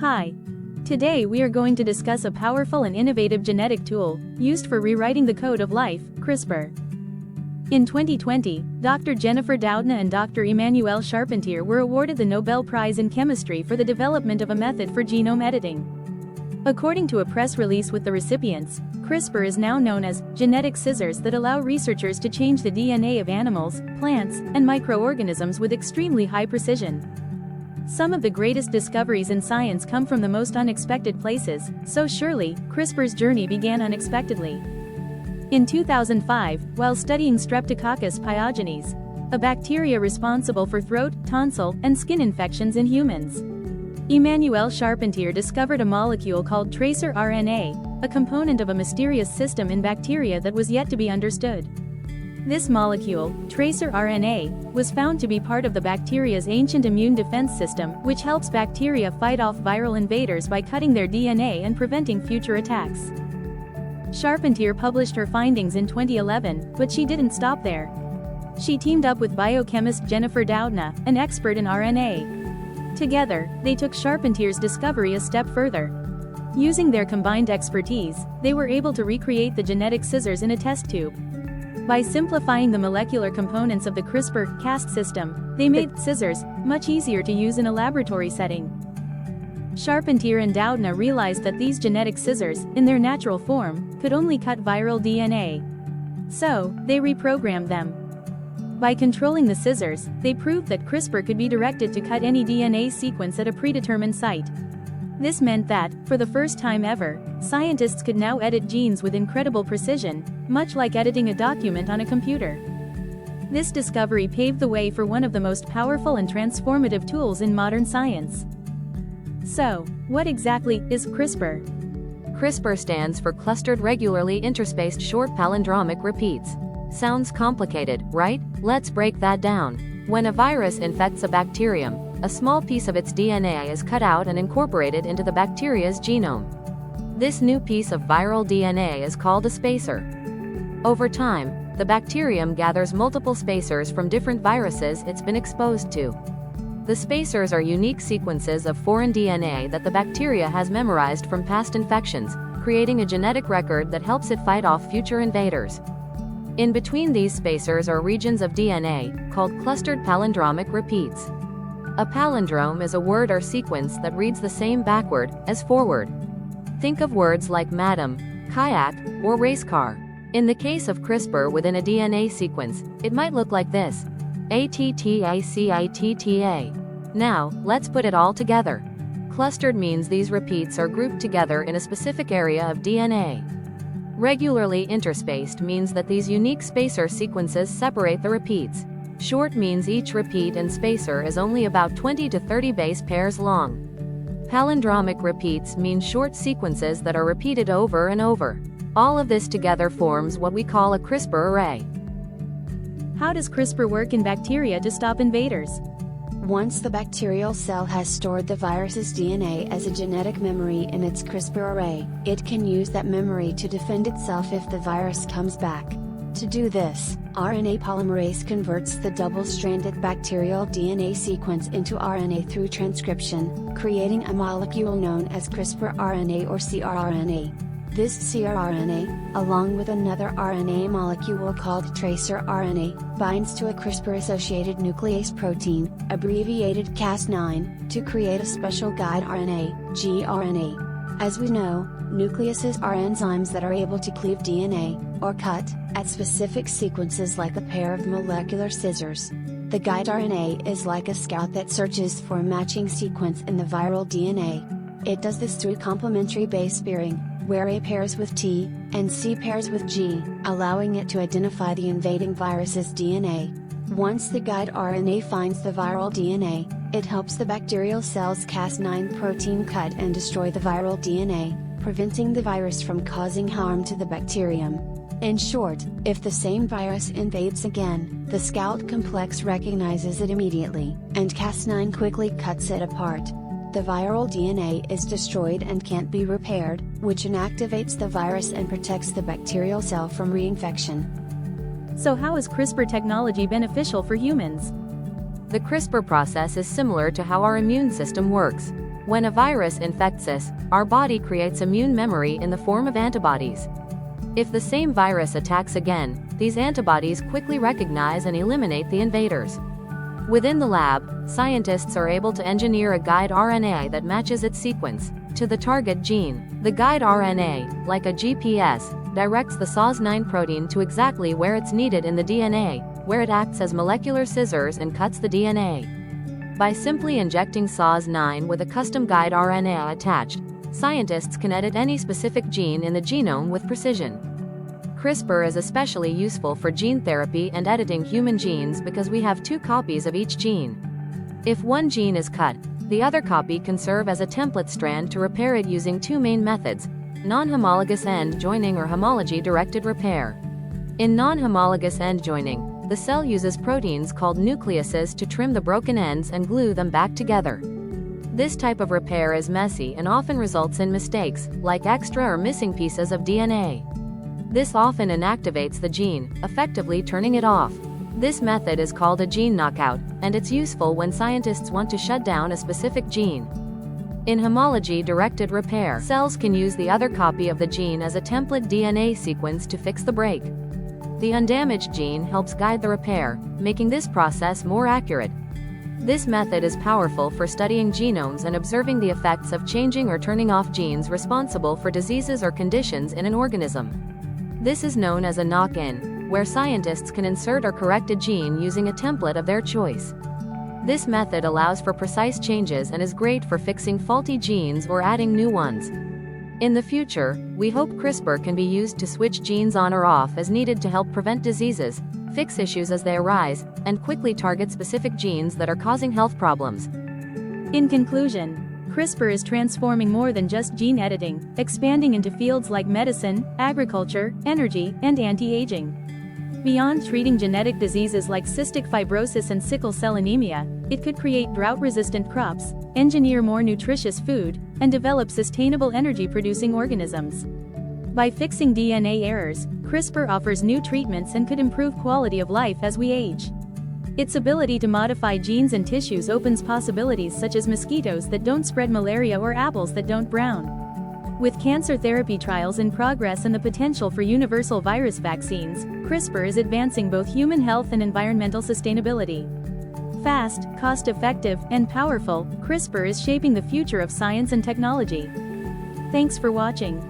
Hi. Today we are going to discuss a powerful and innovative genetic tool, used for rewriting the code of life, CRISPR. In 2020, Dr. Jennifer Doudna and Dr. Emmanuelle Charpentier were awarded the Nobel Prize in Chemistry for the development of a method for genome editing. According to a press release with the recipients, CRISPR is now known as genetic scissors that allow researchers to change the DNA of animals, plants, and microorganisms with extremely high precision. Some of the greatest discoveries in science come from the most unexpected places, so surely, CRISPR's journey began unexpectedly. In 2005, while studying Streptococcus pyogenes, a bacteria responsible for throat, tonsil, and skin infections in humans, Emmanuelle Charpentier discovered a molecule called tracer RNA, a component of a mysterious system in bacteria that was yet to be understood. This molecule, tracer RNA, was found to be part of the bacteria's ancient immune defense system, which helps bacteria fight off viral invaders by cutting their DNA and preventing future attacks. Charpentier published her findings in 2011, but she didn't stop there. She teamed up with biochemist Jennifer Doudna, an expert in RNA. Together, they took Charpentier's discovery a step further. Using their combined expertise, they were able to recreate the genetic scissors in a test tube. By simplifying the molecular components of the CRISPR-Cas system, they made scissors much easier to use in a laboratory setting. Charpentier and Doudna realized that these genetic scissors, in their natural form, could only cut viral DNA. So, they reprogrammed them. By controlling the scissors, they proved that CRISPR could be directed to cut any DNA sequence at a predetermined site. This meant that, for the first time ever, scientists could now edit genes with incredible precision, much like editing a document on a computer. This discovery paved the way for one of the most powerful and transformative tools in modern science. So, what exactly is CRISPR? CRISPR stands for Clustered Regularly Interspaced Short Palindromic Repeats. Sounds complicated, right? Let's break that down. When a virus infects a bacterium, a small piece of its DNA is cut out and incorporated into the bacteria's genome. This new piece of viral DNA is called a spacer. Over time, the bacterium gathers multiple spacers from different viruses it's been exposed to. The spacers are unique sequences of foreign DNA that the bacteria has memorized from past infections, creating a genetic record that helps it fight off future invaders. In between these spacers are regions of DNA, called clustered palindromic repeats. A palindrome is a word or sequence that reads the same backward as forward. Think of words like madam, kayak, or race car. In the case of CRISPR within a DNA sequence, it might look like this: ATTACITTA. Now, let's put it all together. Clustered means these repeats are grouped together in a specific area of DNA. Regularly interspaced means that these unique spacer sequences separate the repeats. Short means each repeat and spacer is only about 20 to 30 base pairs long. Palindromic repeats mean short sequences that are repeated over and over. All of this together forms what we call a CRISPR array. How does CRISPR work in bacteria to stop invaders? Once the bacterial cell has stored the virus's DNA as a genetic memory in its CRISPR array, it can use that memory to defend itself if the virus comes back. To do this, RNA polymerase converts the double-stranded bacterial DNA sequence into RNA through transcription, creating a molecule known as CRISPR RNA or cRNA. This cRNA, along with another RNA molecule called tracer RNA, binds to a CRISPR-associated nuclease protein, abbreviated Cas9, to create a special guide RNA, gRNA. As we know, nucleases are enzymes that are able to cleave DNA, or cut, at specific sequences like a pair of molecular scissors. The guide RNA is like a scout that searches for a matching sequence in the viral DNA. It does this through complementary base pairing, where A pairs with T, and C pairs with G, allowing it to identify the invading virus's DNA. Once the guide RNA finds the viral DNA, it helps the bacterial cell's Cas9 protein cut and destroy the viral DNA, preventing the virus from causing harm to the bacterium. In short, if the same virus invades again, the scout complex recognizes it immediately, and Cas9 quickly cuts it apart. The viral DNA is destroyed and can't be repaired, which inactivates the virus and protects the bacterial cell from reinfection. So how is CRISPR technology beneficial for humans? The CRISPR process is similar to how our immune system works. When a virus infects us, our body creates immune memory in the form of antibodies. If the same virus attacks again, these antibodies quickly recognize and eliminate the invaders. Within the lab, scientists are able to engineer a guide RNA that matches its sequence to the target gene. The guide RNA, like a GPS, directs the SOS9 protein to exactly where it's needed in the DNA, where it acts as molecular scissors and cuts the DNA. By simply injecting SOS9 with a custom guide RNA attached, scientists can edit any specific gene in the genome with precision. CRISPR is especially useful for gene therapy and editing human genes because we have 2 copies of each gene. If one gene is cut, the other copy can serve as a template strand to repair it using 2 main methods: non-homologous end joining or homology-directed repair. In non-homologous end joining, the cell uses proteins called nucleases to trim the broken ends and glue them back together. This type of repair is messy and often results in mistakes, like extra or missing pieces of DNA. This often inactivates the gene, effectively turning it off. This method is called a gene knockout, and it's useful when scientists want to shut down a specific gene. In homology-directed repair, cells can use the other copy of the gene as a template DNA sequence to fix the break. The undamaged gene helps guide the repair, making this process more accurate. This method is powerful for studying genomes and observing the effects of changing or turning off genes responsible for diseases or conditions in an organism. This is known as a knock-in, where scientists can insert or correct a gene using a template of their choice. This method allows for precise changes and is great for fixing faulty genes or adding new ones. In the future, we hope CRISPR can be used to switch genes on or off as needed to help prevent diseases, fix issues as they arise, and quickly target specific genes that are causing health problems. In conclusion, CRISPR is transforming more than just gene editing, expanding into fields like medicine, agriculture, energy, and anti-aging. Beyond treating genetic diseases like cystic fibrosis and sickle cell anemia, it could create drought-resistant crops, engineer more nutritious food, and develop sustainable energy-producing organisms. By fixing DNA errors, CRISPR offers new treatments and could improve quality of life as we age. Its ability to modify genes and tissues opens possibilities such as mosquitoes that don't spread malaria or apples that don't brown. With cancer therapy trials in progress and the potential for universal virus vaccines, CRISPR is advancing both human health and environmental sustainability. Fast, cost-effective, and powerful, CRISPR is shaping the future of science and technology. Thanks for watching.